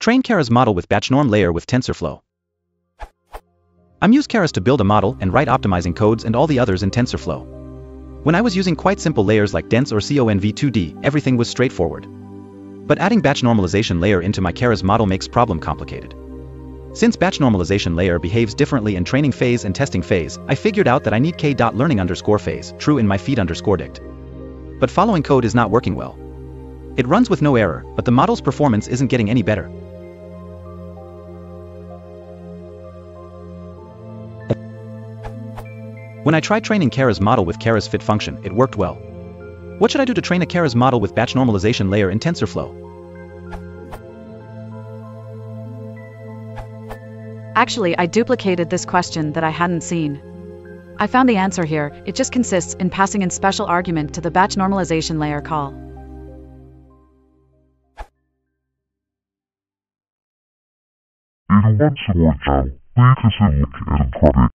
Train Keras model with BatchNorm layer with Tensorflow. I'm use Keras to build a model and write optimizing codes and all the others in Tensorflow. When I was using quite simple layers like dense or conv2D, everything was straightforward. But adding batch normalization layer into my Keras model makes problem complicated. Since batch normalization layer behaves differently in training phase and testing phase, I figured out that I need k.learning_phase true in my feed_dict. But following code is not working well. It runs with no error, but the model's performance isn't getting any better. When I tried training Keras model with Keras fit function, it worked well. What should I do to train a Keras model with batch normalization layer in Tensorflow? Actually, I duplicated this question that I hadn't seen. I found the answer here. It just consists in passing in special argument to the batch normalization layer call. If you want some more channel, please consider looking at a product.